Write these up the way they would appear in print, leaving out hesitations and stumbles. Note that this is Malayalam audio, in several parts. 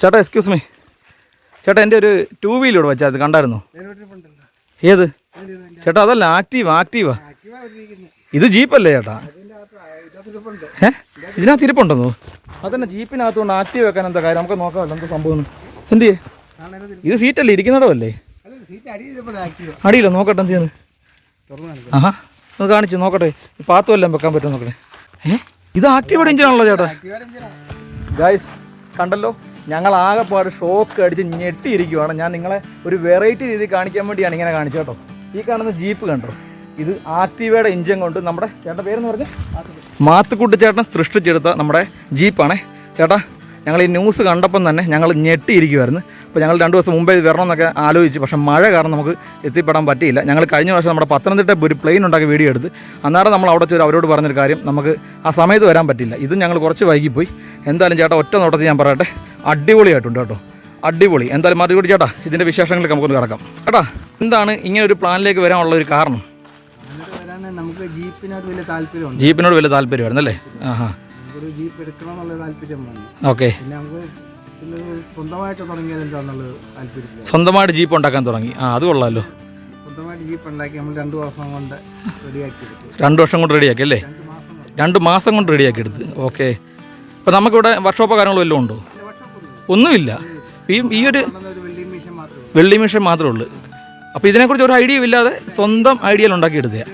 ചേട്ടാ എക്സ്ക്യൂസ് മീ ചേട്ടാ എൻ്റെ ഒരു 2 വീലർ വെച്ചാൽ അത് കണ്ടായിരുന്നോ? ഏത് ചേട്ടാ? അതല്ല ആക്റ്റീവാ. ഇത് ജീപ്പല്ലേ ചേട്ടാ? ഇതിനകത്ത് ഇരിപ്പുണ്ടെന്നോ? അതന്നെ ജീപ്പിനകത്തുകൊണ്ട് ആക്റ്റീവ് വെക്കാൻ എന്താ കാര്യം? നമുക്ക് നോക്കാമല്ലോ എന്താ സംഭവം. എന്ത് ചെയ്യേ? ഇത് സീറ്റല്ലേ, ഇരിക്കുന്നിടമല്ലേ? അടിയില്ല, നോക്കട്ടെ എന്ത് ചെയ്യുന്നു. ആഹാ, ഒന്ന് കാണിച്ച് നോക്കട്ടെ. പാത്തുമെല്ലാം വെക്കാൻ പറ്റും നോക്കട്ടെ. ഇത് ആക്റ്റീവയുടെ എഞ്ചിനാണല്ലോ ചേട്ടാ. ഗൈസ് കണ്ടല്ലോ, ഞങ്ങൾ ആകെപ്പാട് ഷോക്ക് അടിച്ച് ഞെട്ടിയിരിക്കുവാണ്. ഞാൻ നിങ്ങളെ ഒരു വെറൈറ്റി രീതി കാണിക്കാൻ വേണ്ടിയാണ് ഇങ്ങനെ കാണിച്ചത് കേട്ടോ. ഈ കാണുന്ന ജീപ്പ് കണ്ടോ, ഇത് ആക്റ്റീവയുടെ എഞ്ചിൻ കൊണ്ട് നമ്മുടെ ചേട്ടൻ്റെ പേരെന്ന് പറഞ്ഞ് മാത്തുക്കുട്ടി ചേട്ടൻ സൃഷ്ടിച്ചെടുത്ത നമ്മുടെ ജീപ്പാണേ ചേട്ടാ. ഞങ്ങൾ ഈ ന്യൂസ് കണ്ടപ്പം തന്നെ ഞങ്ങൾ ഞെട്ടിയിരിക്കുമായിരുന്നു. അപ്പോൾ ഞങ്ങൾ 2 ദിവസം മുമ്പേ വരണമെന്നൊക്കെ ആലോചിച്ച്, പക്ഷേ മഴ കാരണം നമുക്ക് എത്തിപ്പെടാൻ പറ്റിയില്ല. ഞങ്ങൾ കഴിഞ്ഞ വർഷം നമ്മുടെ പത്തനംതിട്ട ഒരു പ്ലെയിൻ ഉണ്ടാക്കി വീഡിയോ എടുത്ത് അന്നേരം നമ്മൾ അവിടെ ചെന്ന് അവരോട് പറഞ്ഞൊരു കാര്യം, നമുക്ക് ആ സമയത്ത് വരാൻ പറ്റില്ല. ഇതും ഞങ്ങൾ കുറച്ച് വൈകിപ്പോയി. എന്തായാലും ചേട്ടാ ഒറ്റ നോട്ടത്തിൽ ഞാൻ പറയട്ടെ, അടിപൊളിയായിട്ടുണ്ട് കേട്ടോ, അടിപൊളി. എന്തായാലും മാത്തുക്കുട്ടി ചേട്ടാ ഇതിൻ്റെ വിശേഷങ്ങളിലേക്ക് നമുക്കൊന്ന് കിടക്കാം. ചേട്ടാ എന്താണ് ഇങ്ങനെ ഒരു പ്ലാനിലേക്ക് വരാനുള്ള ഒരു കാരണം? നമുക്ക് ജീപ്പിനോട് വലിയ താല്പര്യമായിരുന്നു അല്ലേ? ആഹാ, ഒരു ജീപ്പ് എടുക്കണം എന്നുള്ള താല്പര്യം വന്നു. ഓക്കെ, പിന്നെ നമുക്ക് സ്വന്തമായിട്ട് തുടങ്ങിയാലെന്താണെന്നുള്ളത് താല്പര്യം. സ്വന്തമായിട്ട് ജീപ്പ് ഉണ്ടാക്കാൻ തുടങ്ങി. അത് കൊള്ളാമല്ലോ. സ്വന്തമായിട്ട് ജീപ്പ് ഉണ്ടാക്കി നമ്മൾ 2 വർഷം കൊണ്ട് റെഡിയാക്കി എടുത്തു. 2 വർഷം കൊണ്ട് റെഡിയാക്കി അല്ലേ? 2 മാസം കൊണ്ട് റെഡിയാക്കി എടുത്ത്. ഓക്കെ, അപ്പോൾ നമുക്കിവിടെ വർക്ക്ഷോപ്പോ കാര്യങ്ങളോ വല്ലതും ഉണ്ടോ? ഒന്നുമില്ല. ഈ ഒരു വെൽഡിംഗ് മെഷീൻ മാത്രമേ ഉള്ളൂ. അപ്പോൾ ഇതിനെക്കുറിച്ച് ഒരു ഐഡിയ ഇല്ലാതെ സ്വന്തം ഐഡിയയിൽ ഉണ്ടാക്കിയെടുക്കുക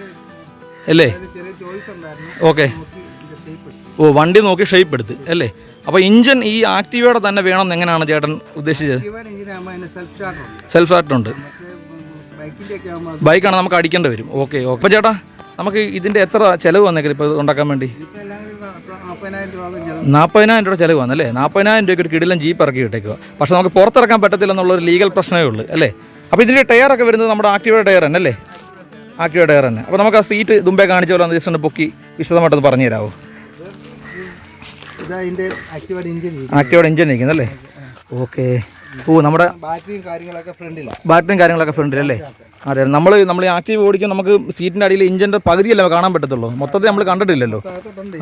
അല്ലേ? ഓക്കെ, ഓ വണ്ടി നോക്കി ഷേപ്പ് എടുത്ത് അല്ലേ? അപ്പോൾ ഇഞ്ചൻ ഈ ആക്റ്റീവയുടെ തന്നെ വേണം എങ്ങനെയാണ് ചേട്ടൻ ഉദ്ദേശിച്ചത്? സെൽഫ് സ്റ്റാർട്ട് ഉണ്ട്. ബൈക്കാണ് നമുക്ക് അടിക്കേണ്ടി വരും. Okay okay. അപ്പോൾ ചേട്ടാ നമുക്ക് ഇതിൻ്റെ എത്ര ചിലവ് വന്നേക്കില്ല ഇപ്പോൾ ഉണ്ടാക്കാൻ വേണ്ടി? 40,000 രൂപ ചിലവ് വന്നല്ലേ? 40,000 രൂപയ്ക്ക് ഒരു കിടിലൻ ജീപ്പ് ഇറക്കി ഇട്ടേക്കുക. പക്ഷേ നമുക്ക് പുറത്തിറക്കാൻ പറ്റത്തില്ല എന്നുള്ളൊരു ലീഗൽ പ്രശ്നമേ ഉള്ളൂ അല്ലേ? അപ്പോൾ ഇതിൻ്റെ ടയറൊക്കെ വരുന്നത് നമ്മുടെ ആക്റ്റീവയുടെ ടയർ തന്നെ അല്ലേ? ആക്റ്റീവയുടെ ടയർ തന്നെ. അപ്പോൾ നമുക്ക് ആ സീറ്റ് മുമ്പേ കാണിച്ച പോലെ ജസ്റ്റ് ഒന്ന് പൊക്കി വിശദമായിട്ടൊന്ന് പറഞ്ഞു തരാമോ? ആക്റ്റീവയുടെ എഞ്ചിൻ ഇരിക്കുന്നല്ലേ? ഓക്കെ. ഓ നമ്മുടെ ബാറ്ററിയും കാര്യങ്ങളൊക്കെ ഫ്രണ്ടിലല്ലേ? അതെ, നമ്മൾ ഈ ആക്റ്റീവ് ഓടിക്കും. നമുക്ക് സീറ്റിൻ്റെ അടിയിൽ ഇഞ്ചിൻ്റെ പകുതിയല്ലേ കാണാൻ പറ്റത്തുള്ളൂ, മൊത്തത്തിൽ നമ്മൾ കണ്ടിട്ടില്ലല്ലോ.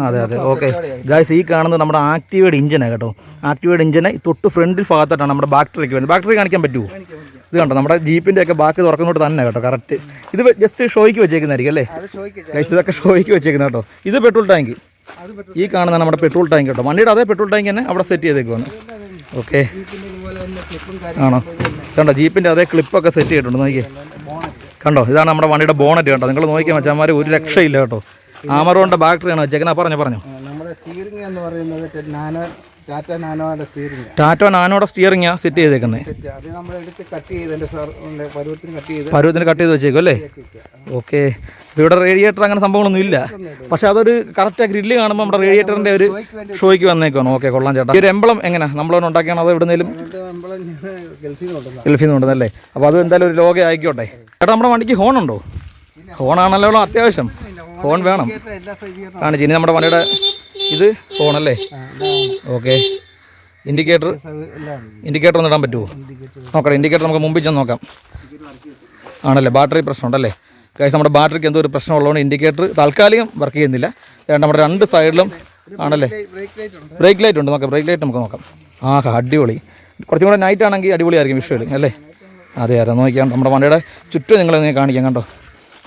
അതെ. ഓക്കെ ഗായ്സ്, ഈ കാണുന്നത് നമ്മുടെ ആക്റ്റീവയുടെ ഇഞ്ചിനാണ് കേട്ടോ. ആക്റ്റീവയുടെ ഇഞ്ചിനെ തൊട്ട് ഫ്രണ്ടിൽ ഭാഗത്തായിട്ടാണ് നമ്മുടെ ബാറ്ററിക്ക് വരുന്നത്. ബാറ്ററി കാണിക്കാൻ പറ്റുമോ? ഇത് കണ്ടോ, നമ്മുടെ ജീപ്പിൻ്റെ ഒക്കെ ബാക്കി തുറക്കുന്നോട്ട് തന്നെ കേട്ടോ. കറക്റ്റ് ഇത് ജസ്റ്റ് ഷോയ്ക്ക് വെച്ചേക്കുന്നതായിരിക്കും അല്ലേ ഗൈസ്? ഇതൊക്കെ ഷോയ്ക്ക് വെച്ചേക്കുന്ന കേട്ടോ. ഇത് പെട്രോൾ ടാങ്ക്. ഈ കാണുന്ന നമ്മുടെ പെട്രോൾ ടാങ്ക് കേട്ടോ. വണ്ടിയുടെ അതേ പെട്രോൾ ടാങ്ക് തന്നെ അവിടെ സെറ്റ് ചെയ്തേക്കുവാണ്. ഓക്കെ, ആണോ? കണ്ടോ, ജീപ്പിൻ്റെ അതേ ക്ലിപ്പൊക്കെ സെറ്റ് ചെയ്തിട്ടുണ്ട്. നോക്കിയേ, കണ്ടോ, ഇതാണ് നമ്മുടെ വണ്ടിയുടെ ബോണറ്റ് കേട്ടോ. നിങ്ങൾ നോക്കിയാൽ മച്ചാന്മാർ ഒരു രക്ഷയില്ല കേട്ടോ. ആമറോണിൻ്റെ ബാറ്ററിയാണ് വെച്ചേക്കുന്നത്. പറഞ്ഞോ. നമ്മുടെ സ്റ്റിയറിംഗ് എന്ന് പറയുന്നത് ടാറ്റ നാനോയുടെ സ്റ്റിയറിംഗ് സെറ്റ് ചെയ്തേക്കുന്നത്. പരുവത്തിന് കട്ട് ചെയ്ത് വെച്ചേക്കും അല്ലേ? ഓക്കെ. ഇവിടെ റേഡിയേറ്റർ അങ്ങനെ സംഭവങ്ങളൊന്നും ഇല്ല, പക്ഷെ അതൊരു കറക്റ്റ് ഗ്രില്ല് കാണുമ്പോൾ നമ്മുടെ റേഡിയേറ്ററിൻ്റെ ഒരു ഷോയ്ക്ക് വന്നേക്കാണ്. ഓക്കെ, കൊള്ളാം ചേട്ടാ. ഒരു എംബ്ലം എങ്ങനെ നമ്മളൊന്ന് ഉണ്ടാക്കിയാണോ അതോ എവിടുന്നേലും ഗൾഫിൽ നിന്ന് കൊണ്ടുവന്നല്ലേ? അപ്പോൾ അത് എന്തായാലും ഒരു ലോഗോ ആയിക്കോട്ടെ. ചേട്ടാ നമ്മുടെ വണ്ടിക്ക് ഹോൺ ഉണ്ടോ? ഹോണാണല്ലോ അത്യാവശ്യം, ഹോൺ വേണം. കാണിച്ച് ഇനി നമ്മുടെ വണ്ടിയുടെ ഇത് ഹോണല്ലേ? ഓക്കെ. ഇൻഡിക്കേറ്റർ ഒന്ന് ഇടാൻ പറ്റുമോ? നോക്കട്ടെ, ഇൻഡിക്കേറ്റർ നമുക്ക് മുമ്പിൽ ചെന്ന് നോക്കാം. ആണല്ലേ, ബാറ്ററി പ്രശ്നം ഉണ്ടല്ലേ ഗൈസ്? നമ്മുടെ ബാറ്ററിക്ക് എന്തോ ഒരു പ്രശ്നമുള്ളതുകൊണ്ട് ഇൻഡിക്കേറ്റർ താൽക്കാലികം വർക്ക് ചെയ്യുന്നില്ല. നമ്മുടെ 2 സൈഡിലും ആണല്ലേ ബ്രേക്ക് ലൈറ്റ് ഉണ്ട്. നോക്കാം, ബ്രേക്ക് ലൈറ്റ് നമുക്ക് നോക്കാം. അടിപൊളി. കുറച്ചും കൂടെ നൈറ്റ് ആണെങ്കിൽ അടിപൊളിയായിരിക്കും വിഷ്വൽ അല്ലേ? അതെ. നോക്കിയാൽ നമ്മുടെ വണ്ടിയുടെ ചുറ്റും നിങ്ങളെ കാണിക്കാം. കണ്ടോ,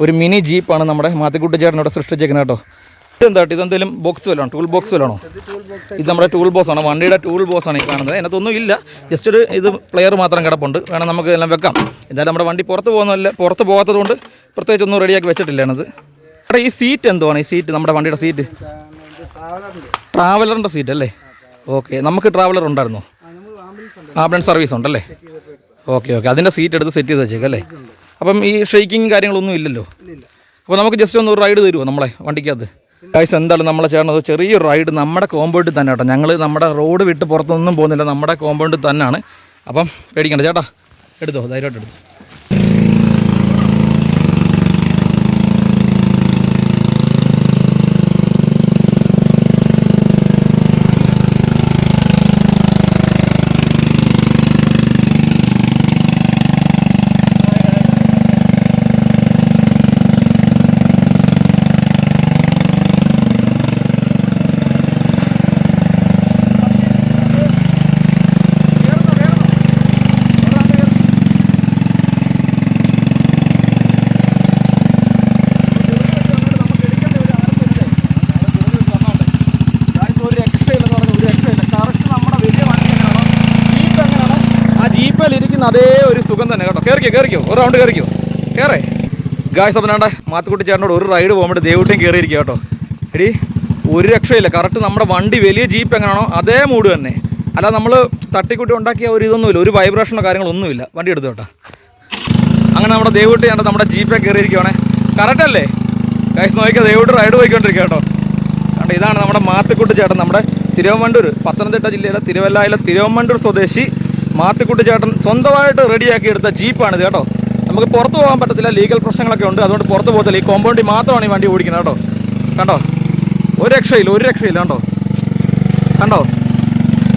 ഒരു മിനി ജീപ്പാണ് നമ്മുടെ മാത്തുക്കുട്ടി ചേട്ടനോട് സൃഷ്ടിച്ചേക്കുന്നത് കേട്ടോ. ഇതെന്തെങ്കിലും ബോക്സ് വല്ലതാണോ? ടൂൾ ബോക്സ് വല്ലതാണോ? ഇത് നമ്മുടെ ടൂൾ ബോക്സ് ആണ്, വണ്ടിയുടെ ടൂൾ ബോക്സ് ആണ് ഈ കാണുന്നത്. അതിനകത്തൊന്നും ഇല്ല, ജസ്റ്റ് ഒരു ഇത് പ്ലെയർ മാത്രം കിടപ്പുണ്ട്. വേണം നമുക്ക് എല്ലാം വെക്കാം. എന്തായാലും നമ്മുടെ വണ്ടി പുറത്ത് പോകാത്തത് കൊണ്ട് പ്രത്യേകിച്ച് ഒന്നും റെഡിയാക്കി വെച്ചിട്ടില്ല എന്നത്. അവിടെ ഈ സീറ്റ് എന്തുവാണ്? ഈ സീറ്റ് നമ്മുടെ വണ്ടിയുടെ സീറ്റ് ട്രാവലറിൻ്റെ സീറ്റ് അല്ലേ? ഓക്കെ. നമുക്ക് ട്രാവലർ ഉണ്ടായിരുന്നോ? ആംബുലൻസ് സർവീസ് ഉണ്ടല്ലേ? ഓക്കെ. അതിൻ്റെ സീറ്റ് എടുത്ത് സെറ്റ് ചെയ്ത് വെച്ചേക്കാം അല്ലേ? അപ്പം ഈ ഷെയ്ക്കിങ് കാര്യങ്ങളൊന്നും ഇല്ലല്ലോ. അപ്പോൾ നമുക്ക് ജസ്റ്റ് ഒന്ന് റൈഡ് തരുമോ നമ്മളെ വണ്ടിക്കകത്ത്? ഗൈസ് എന്തായാലും നമ്മളെ ചേർന്നത് ചെറിയൊരു റൈഡ് നമ്മുടെ കോമ്പൗണ്ടിൽ തന്നെ കേട്ടോ. ഞങ്ങൾ നമ്മുടെ റോഡ് വിട്ട് പുറത്തൊന്നും പോകുന്നില്ല, നമ്മുടെ കോമ്പൗണ്ടിൽ തന്നെയാണ്. അപ്പം പേടിക്കണ്ട ചേട്ടാ, എടുത്തോ, ധൈര്യമായിട്ട് എടുത്തു. ഇരുന്നാൽ ഇരിക്കുന്ന അതേ ഒരു സുഖം തന്നെ കേട്ടോ. കയറിക്കോ ഒരു റൗണ്ട് കയറിക്കോ കയറേ. ഗായ്സ് അപ്പം വേണ്ട മാത്തുക്കുട്ടി ചേട്ടനോട് ഒരു റൈഡ് പോകുമ്പോൾ ദേവൂട്ടിയും കയറിയിരിക്കുക കേട്ടോ. എടി ഒരു രക്ഷയില്ല. കറക്റ്റ് നമ്മുടെ വണ്ടി വലിയ ജീപ്പ് എങ്ങനെയാണോ അതേ മൂഡ് തന്നെ. അല്ല നമ്മൾ തട്ടിക്കുട്ടി ഉണ്ടാക്കിയ ഒരു ഇതൊന്നുമില്ല, ഒരു വൈബ്രേഷനോ കാര്യങ്ങളൊന്നുമില്ല. വണ്ടി എടുത്തു കേട്ടോ. അങ്ങനെ നമ്മുടെ ദേവൂട്ടി ചേട്ടൻ നമ്മുടെ ജീപ്പേ കയറിയിരിക്കുവാണേ. കറക്റ്റ് അല്ലേ ഗായ്സ്? നോക്കിയാൽ ദേവൂട്ടി റൈഡ് പോയിക്കൊണ്ടിരിക്കുക കേട്ടോ. കണ്ടോ, ഇതാണ് നമ്മുടെ മാത്തുക്കുട്ടി ചേട്ടൻ. നമ്മുടെ തിരുവമ്മണ്ടൂർ, പത്തനംതിട്ട ജില്ലയിലെ തിരുവല്ലയിലെ തിരുവമ്മണ്ടൂർ സ്വദേശി മാത്തുക്കുട്ടി ചേട്ടൻ സ്വന്തമായിട്ട് റെഡിയാക്കി എടുത്ത ജീപ്പാണിത് കേട്ടോ. നമുക്ക് പുറത്ത് പോകാൻ പറ്റത്തില്ല, ലീഗൽ പ്രശ്നങ്ങളൊക്കെ ഉണ്ട്, അതുകൊണ്ട് പുറത്ത് പോകത്തില്ല. ഈ കോമ്പൗണ്ടിൽ മാത്രമാണ് ഈ വണ്ടി ഓടിക്കുന്നത് കേട്ടോ. കണ്ടോ, ഒരു രക്ഷയില്ല കണ്ടോ.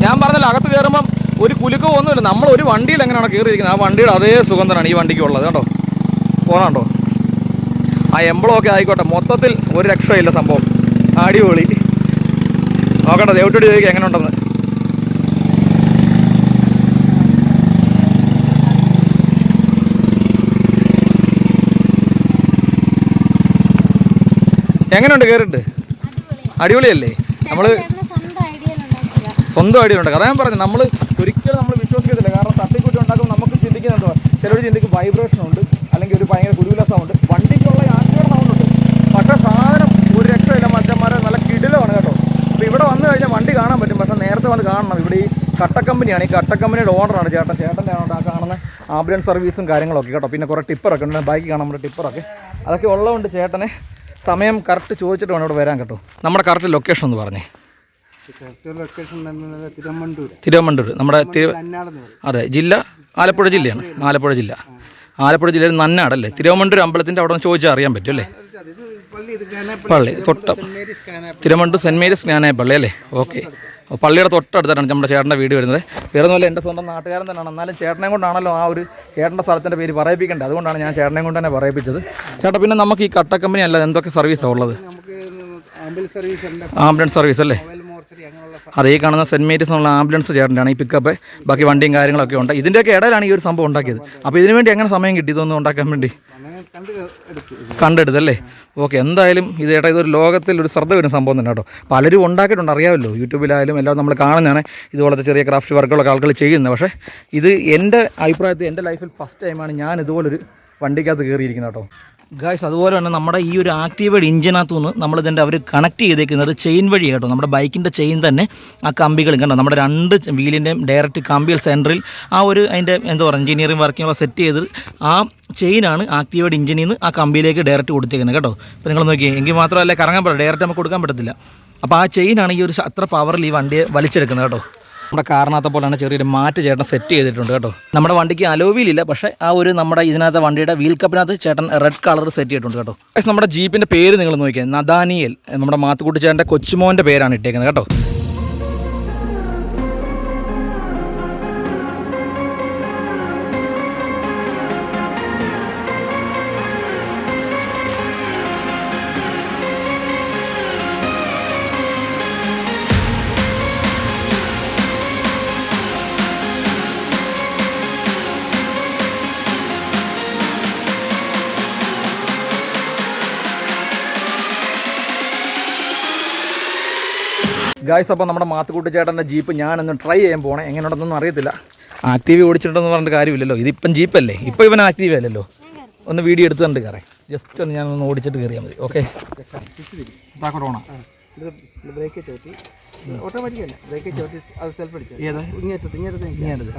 ഞാൻ പറഞ്ഞല്ലോ, അകത്ത് കയറുമ്പം ഒരു കുലുക്കോ ഒന്നുമില്ല. നമ്മൾ ഒരു വണ്ടിയിൽ എങ്ങനെയാണ് കയറിയിരിക്കുന്നത് ആ വണ്ടിയുടെ അതേ സുഖം തന്നെയാണ് ഈ വണ്ടിക്ക് ഉള്ളത് കേട്ടോ. പോകണോ ആ എംബ്ലമൊക്കെ ആയിക്കോട്ടെ, മൊത്തത്തിൽ ഒരു രക്ഷയില്ല സംഭവം. അടിപൊളി. നോക്കട്ടെ ദേവൂട്ടിയോട് ചോദിക്കുക എങ്ങനെ ഉണ്ടെന്ന്. എങ്ങനെയുണ്ട് കയറിയിട്ട്? അടിപൊളിയല്ലേ? നമ്മൾ സ്വന്തം ഐഡിയ ഉണ്ട്. കാരണം ഞാൻ പറഞ്ഞു, നമ്മൾ ഒരിക്കലും നമ്മൾ വിശ്വസിക്കത്തില്ല. കാരണം തട്ടിക്കൂട്ടി ഉണ്ടാക്കുമ്പോൾ നമുക്ക് ചിന്തിക്കുന്നുണ്ടോ, ചിലർ ചിന്തിക്കും വൈബ്രേഷൻ ഉണ്ട്, അല്ലെങ്കിൽ ഒരു ഭയങ്കര കുരുവിലസമുണ്ട്. വണ്ടിക്കുള്ള യാത്രയുടെ സൗണ്ടുണ്ട്, പക്ഷേ സാധനം ഒരു രക്ഷയില്ല. മറ്റന്മാരെ നല്ല കിടിലമാണ് കേട്ടോ. അപ്പോൾ ഇവിടെ വന്നു കഴിഞ്ഞാൽ വണ്ടി കാണാൻ പറ്റും, പക്ഷേ നേരത്തെ വന്ന് കാണണം. ഇവിടെ ഈ കട്ടക്കമ്പനിയാണ്, ഈ കട്ടക്കമ്പനിയുടെ ഓണറാണ് ചേട്ടൻ്റെ ആണ് ആ കാണുന്ന ആംബുലൻസ് സർവീസും കാര്യങ്ങളൊക്കെ കേട്ടോ. പിന്നെ കുറേ ടിപ്പറൊക്കെ ഉണ്ട്, ബൈക്ക് കാണാൻ നമ്മുടെ ടിപ്പറൊക്കെ. അതൊക്കെ ഉള്ളതുകൊണ്ട് ചേട്ടനെ സമയം കറക്റ്റ് ചോദിച്ചിട്ട് വേണം ഇവിടെ വരാൻ കേട്ടോ. നമ്മുടെ കറക്റ്റ് ലൊക്കേഷൻ ഒന്ന് പറഞ്ഞേ. തിരുവമ്മണ്ടൂർ, നമ്മുടെ അതെ, ജില്ല ആലപ്പുഴ ജില്ലയാണ്. ആലപ്പുഴ ജില്ലയിൽ നന്നാടല്ലേ. തിരുവമ്മണ്ടൂർ അമ്പലത്തിൻ്റെ അവിടെ നിന്ന് ചോദിച്ചാൽ അറിയാൻ പറ്റും അല്ലേ? പള്ളി തൊട്ട തിരുവമ്മണ്ടൂർ സെൻറ്റ് മേരീസ് ജ്ഞാനായപ്പള്ളി അല്ലേ? ഓക്കെ. പള്ളിയുടെ തൊട്ടടുത്താണ് നമ്മുടെ ചേട്ടൻ്റെ വീട് വരുന്നത്. വേറെ ഒന്നുമല്ല, എൻ്റെ സ്വന്തം നാട്ടുകാരൻ തന്നെയാണ്. എന്നാലും ചേട്ടനെ കൊണ്ടാണല്ലോ ആ ഒരു ചേട്ടൻ്റെ സ്ഥലത്തിൻ്റെ പേര് പറയിപ്പിക്കേണ്ടത്. അതുകൊണ്ടാണ് ഞാൻ ചേട്ടനെ കൊണ്ട് തന്നെ പറയിപ്പിച്ചത്. ചേട്ടാ, പിന്നെ നമുക്ക് ഈ കട്ട കമ്പനി അല്ലാതെ എന്തൊക്കെ സർവീസാണ് ഉള്ളത്? ആംബുലൻസ് സർവീസ് അല്ലേ? അതെ, ഈ കാണുന്ന സെൻറ്റ് മേരീസ് എന്നുള്ള ആംബുലൻസ് ചേട്ടൻ്റെയാണ്. ഈ പിക്കപ്പ്, ബാക്കി വണ്ടിയും കാര്യങ്ങളൊക്കെ ഉണ്ട്. ഇതിൻ്റെയൊക്കെ ഇടയിലാണ് ഈ ഒരു സംഭവം ഉണ്ടാക്കിയത്. അപ്പോൾ ഇതിനു വേണ്ടി എങ്ങനെ സമയം കിട്ടി ഇതൊന്നും ഉണ്ടാക്കാൻ വേണ്ടി? കണ്ടെടുത്തല്ലേ? ഓക്കെ. എന്തായാലും ഇത് ചേട്ടാ, ഇതൊരു ലോകത്തിൽ ഒരു ശ്രദ്ധ വരുന്ന സംഭവം തന്നെ കേട്ടോ. പലരും ഉണ്ടാക്കിയിട്ടുണ്ട്, അറിയാമല്ലോ, യൂട്യൂബിലായാലും എല്ലാം നമ്മൾ കാണുന്നതാണ് ഇതുപോലത്തെ ചെറിയ ക്രാഫ്റ്റ് വർക്കുകളൊക്കെ ആൾക്കാർ ചെയ്യുന്നത്. പക്ഷേ ഇത് എൻ്റെ അഭിപ്രായത്തിൽ എൻ്റെ ലൈഫിൽ ഫസ്റ്റ് ടൈമാണ് ഞാൻ ഇതുപോലൊരു വണ്ടിക്കകത്ത് കയറിയിരിക്കുന്നത് കേട്ടോ. ഗായ്സ്, അതുപോലെ തന്നെ നമ്മുടെ ഈ ഒരു ആക്റ്റീവയുടെ എഞ്ചിനകത്തു നിന്ന് നമ്മളിതിൻ്റെ അവർ കണക്ട് ചെയ്തേക്കുന്നത് ചെയിൻ വഴി കേട്ടോ. നമ്മുടെ ബൈക്കിൻ്റെ ചെയിൻ തന്നെ ആ കമ്പികൾ കണ്ടോ, നമ്മുടെ രണ്ട് വീലിൻ്റെയും ഡയറക്റ്റ് കമ്പികൾ സെൻറ്ററിൽ ആ ഒരു അതിൻ്റെ എന്താ പറയുക എഞ്ചിനീയറിംഗ് വർക്കിങ്ങുള്ള സെറ്റ് ചെയ്ത് ആ ചെയിനാണ് ആക്റ്റീവയുടെ എഞ്ചിനിൽ നിന്ന് ആ കമ്പിയിലേക്ക് ഡയറക്റ്റ് കൊടുത്തേക്കുന്നത് കേട്ടോ. അപ്പോൾ നിങ്ങൾ നോക്കിയേ, എങ്കിൽ മാത്രമല്ല കറങ്ങാൻ പറ്റില്ല, ഡയറക്റ്റ് നമുക്ക് കൊടുക്കാൻ പറ്റത്തില്ല. അപ്പോൾ ആ ചെയിനാണ് ഈ ഒരു അത്ര പവറിൽ ഈ വണ്ടിയെ വലിച്ചെടുക്കുന്നത് കേട്ടോ. നമ്മുടെ കാറിനകത്തെ പോലെയാണ് ചെറിയൊരു മാറ്റ് ചേട്ടൻ സെറ്റ് ചെയ്തിട്ടുണ്ട് കേട്ടോ. നമ്മുടെ വണ്ടിക്ക് അലോവീലില്ല, പക്ഷേ ആ ഒരു നമ്മുടെ ഇതിനകത്ത് വണ്ടിയുടെ വീൽ കപ്പിനകത്ത് ചേട്ടൻ റെഡ് കളർ സെറ്റ് ചെയ്തിട്ടുണ്ട് കേട്ടോ. നമ്മുടെ ജീപ്പിൻ്റെ പേര് നിങ്ങൾ നോക്കിയാൽ നദാനിയൽ, നമ്മുടെ മാത്തുക്കുട്ടി ചേട്ടൻ്റെ കൊച്ചുമോൻ്റെ പേരാണ് ഇട്ടേക്കുന്നത് കേട്ടോ. ഗായ്സ്, അപ്പോൾ നമ്മുടെ മാത്തുക്കുട്ടി ചേട്ടൻ്റെ ജീപ്പ് ഞാനൊന്ന് ട്രൈ ചെയ്യാൻ പോകണേ. എങ്ങനെയുണ്ടെന്നൊന്നും അറിയത്തില്ല. ആക്റ്റീവ് ഓടിച്ചിട്ടുണ്ടെന്ന് പറഞ്ഞിട്ട് കാര്യമില്ലല്ലോ, ഇതിപ്പം ജീപ്പല്ലേ, ഇപ്പോൾ ഇവൻ ആക്റ്റീവ് അല്ലല്ലോ. ഒന്ന് വീഡിയോ എടുത്ത് കണ്ട് കയറേ, ജസ്റ്റ് ഒന്ന് ഞാനൊന്ന് ഓടിച്ചിട്ട് കയറിയാൽ മതി. ഓക്കെ, ബ്രേക്ക് ചോട്ടി ഓട്ടോമാറ്റിക് അല്ല, ബ്രേക്ക് ചോട്ടി അത് സെൽഫ് അടിച്ചു ഇങ്ങേറ്റത്ത്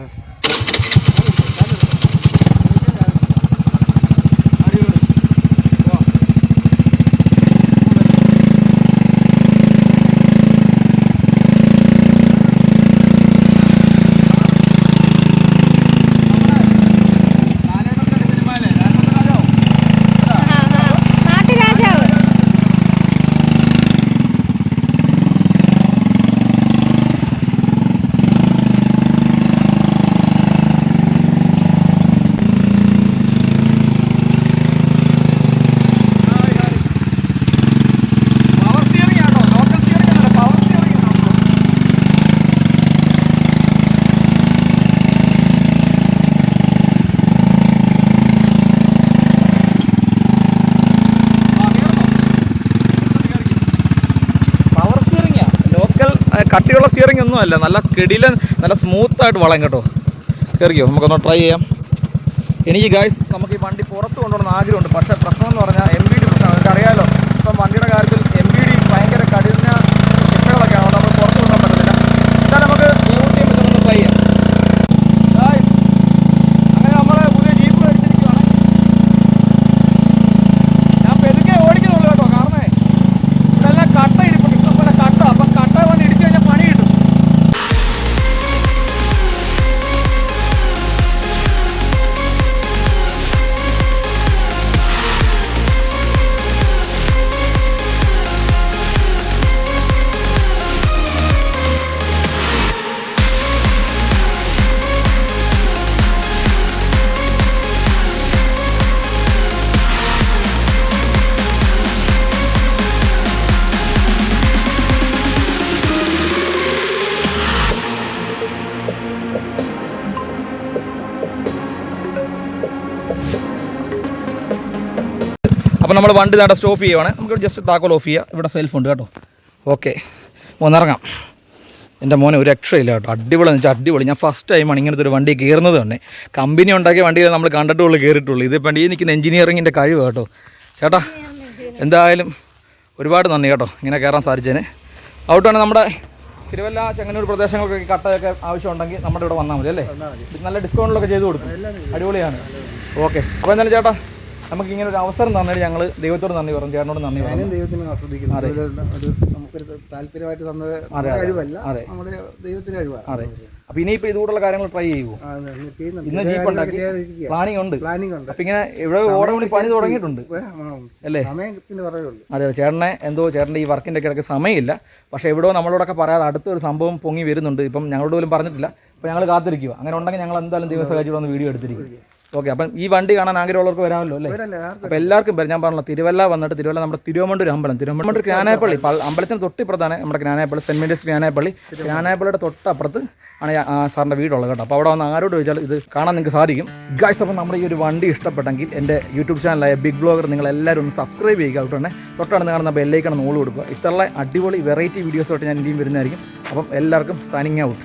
കട്ടിയുള്ള സ്റ്റിയറിംഗ് ഒന്നും അല്ല, നല്ല കിടിലൻ, നല്ല സ്മൂത്തായിട്ട് വളം കേട്ടോ. കയറിയോ? നമുക്കൊന്ന് ട്രൈ ചെയ്യാം. എനിക്ക് ഗായ്സ് നമുക്ക് ഈ വണ്ടി പുറത്ത് കൊണ്ടുപോകണമെന്ന് ആഗ്രഹമുണ്ട്. പക്ഷേ പ്രശ്നം എന്ന് പറഞ്ഞാൽ MVD പ്രശ്നമാണ്. നിങ്ങൾക്ക് അറിയാമല്ലോ, ഇപ്പം വണ്ടിയുടെ കാര്യത്തിൽ MVD ഭയങ്കര കഠിന ശിക്ഷകളൊക്കെയാണ്. നമ്മൾ പുറത്ത് കൊണ്ടുപോകാൻ പറ്റത്തില്ല. എന്നാൽ നമുക്ക് ഒന്ന് ട്രൈ ചെയ്യാം. ഗായ്സ് അങ്ങനെ നമ്മൾ പുതിയ ജീപ്പ് മേടിച്ചിരിക്കുകയാണ്. ഞാൻ പെതുക്കെ ഓടിക്കുന്നുള്ളൂ കേട്ടോ. കാരണം ഇതെല്ലാം കട്ട ഇരിപ്പുണ്ട്, ഇഷ്ടംപോലെ കട്ട. അപ്പം കട്ട വന്ന് ഇടിച്ചു കഴിഞ്ഞാൽ പണി കിട്ടും. അപ്പോൾ നമ്മൾ വണ്ടി നേടെ സ്റ്റോപ്പ് ചെയ്യുവാണ്. നമുക്ക് ജസ്റ്റ് താക്കോൽ ഓഫ് ചെയ്യുക. ഇവിടെ സെൽഫ് ഉണ്ട് കേട്ടോ. ഓക്കെ, ഒന്നിറങ്ങാം. എൻ്റെ മോനെ ഒരു രക്ഷയില്ല കേട്ടോ. അടിപൊളി എന്ന് വെച്ചാൽ അടിപൊളി. ഞാൻ ഫസ്റ്റ് ടൈമാണ് ഇങ്ങനത്തെ ഒരു വണ്ടി കയറുന്നത് തന്നെ. കമ്പനി ഉണ്ടാക്കിയ വണ്ടിയിൽ നമ്മൾ കണ്ടിട്ടുള്ളൂ, കയറിയിട്ടുള്ളൂ. ഇതിപ്പോൾ ഈ നിൽക്കുന്ന എഞ്ചിനീയറിങ്ങിൻ്റെ കഴിവ് കേട്ടോ. ചേട്ടാ എന്തായാലും ഒരുപാട് നന്ദി കേട്ടോ, ഇങ്ങനെ കയറാൻ സാധിച്ചതിന്. അതുകൊണ്ടാണ് നമ്മുടെ തിരുവല്ല ചെങ്ങന്നൂർ പ്രദേശങ്ങൾക്കൊക്കെ കട്ടയൊക്കെ ആവശ്യമുണ്ടെങ്കിൽ നമ്മുടെ ഇവിടെ വന്നാൽ മതി അല്ലേ? നല്ല ഡിസ്കൗണ്ടിലൊക്കെ ചെയ്ത് കൊടുക്കും. അടിപൊളിയാണ്. ഓക്കെ, അപ്പോൾ എന്തായാലും ചേട്ടാ നമുക്ക് ഇങ്ങനെ ഒരു അവസരം തന്നതിൽ ഞങ്ങൾ ദൈവത്തോട് നന്ദി പറഞ്ഞു, ചേട്ടനോട് നന്ദി പറഞ്ഞു. ദൈവത്തിന് ആസ്വദിക്കുന്നു. നമുക്കൊരു താല്പര്യമായിട്ട് തന്നത് കഴിവല്ല, നമ്മുടെ ദൈവത്തിന്റെ കഴിവാണ്. അതെ. അപ്പോൾ ഇനിയിപ്പോൾ ഇതുകൂടുള്ള കാര്യങ്ങൾ ട്രൈ ചെയ്യുമോ? ഇന്ന് ജീപ്പ് ഉണ്ടാക്കി പ്ലാനിങ് ഉണ്ട്. അപ്പം ഇങ്ങനെ ഇവിടെ ഓടാൻ വേണ്ടി പണി തുടങ്ങിയിട്ടുണ്ട് അല്ലേ? അതെ, ചേട്ടനെ എന്തോ ചേട്ടൻ്റെ ഈ വർക്കിൻ്റെ ഒക്കെ ഇടയ്ക്ക് സമയമില്ല. പക്ഷേ എവിടെയോ നമ്മളോടൊക്കെ പറയാതെ അടുത്തൊരു സംഭവം പൊങ്ങി വരുന്നുണ്ട്. ഇപ്പം ഞങ്ങളോട് പോലും പറഞ്ഞിട്ടില്ല. അപ്പോൾ ഞങ്ങൾ കാത്തിരിക്കുക. അങ്ങനെ ഉണ്ടെങ്കിൽ ഞങ്ങൾ എന്തായാലും ദിവസം കഴിച്ചിട്ട് വന്ന് വീഡിയോ എടുത്തിരിക്കും. ഓക്കെ, അപ്പം ഈ വണ്ടി കാണാൻ ആഗ്രഹമുള്ളവർക്ക് വരാമല്ലോ അല്ലേ? അപ്പോൾ എല്ലാവർക്കും വരും. ഞാൻ പറഞ്ഞല്ലോ, തിരുവല്ല വന്നിട്ട് തിരുവല്ല നമ്മുടെ തിരുവമണ്ടൂർ അമ്പലം, തിരുവമണ്ടൂർ ജ്ഞാനായപ്പള്ളി അമ്പലത്തിന് തൊട്ടിപ്പുറത്താണ് നമ്മുടെ ജ്ഞാനായപ്പള്ളി, സെൻറ്റ് മേരീസ് ജ്ഞാനായപ്പള്ളി. ജ്ഞാനായപ്പള്ളിയുടെ തൊട്ടപ്പുറത്ത് ആണ് സാറിൻ്റെ വീടുള്ളത് കേട്ടോ. അപ്പോൾ അവിടെ വന്ന് ആരോട് ചോദിച്ചാൽ ഇത് കാണാൻ നിങ്ങൾക്ക് സാധിക്കും. ഗായ്സ്, അപ്പോൾ നമ്മുടെ ഈ ഒരു വണ്ടി ഇഷ്ടപ്പെട്ടെങ്കിൽ എൻ്റെ യൂട്യൂബ് ചാനലായ ബിഗ് ബ്ലോഗർ നിങ്ങൾ എല്ലാവരും ഒന്ന് സബ്സ്ക്രൈബ് ചെയ്യുക. അതുകൊണ്ട് തൊട്ടടുത്ത് കാണുന്ന ബെല്ലൈക്കൺ ഓൾ കൊടുക്കുക. ഇഷ്ടമുള്ള അടിപൊളി വെറൈറ്റി വീഡിയോസോട്ട് ഞാൻ ഇനിയും വരുന്നതായിരിക്കും. അപ്പം എല്ലാവർക്കും സൈനിങ് ഔട്ട്.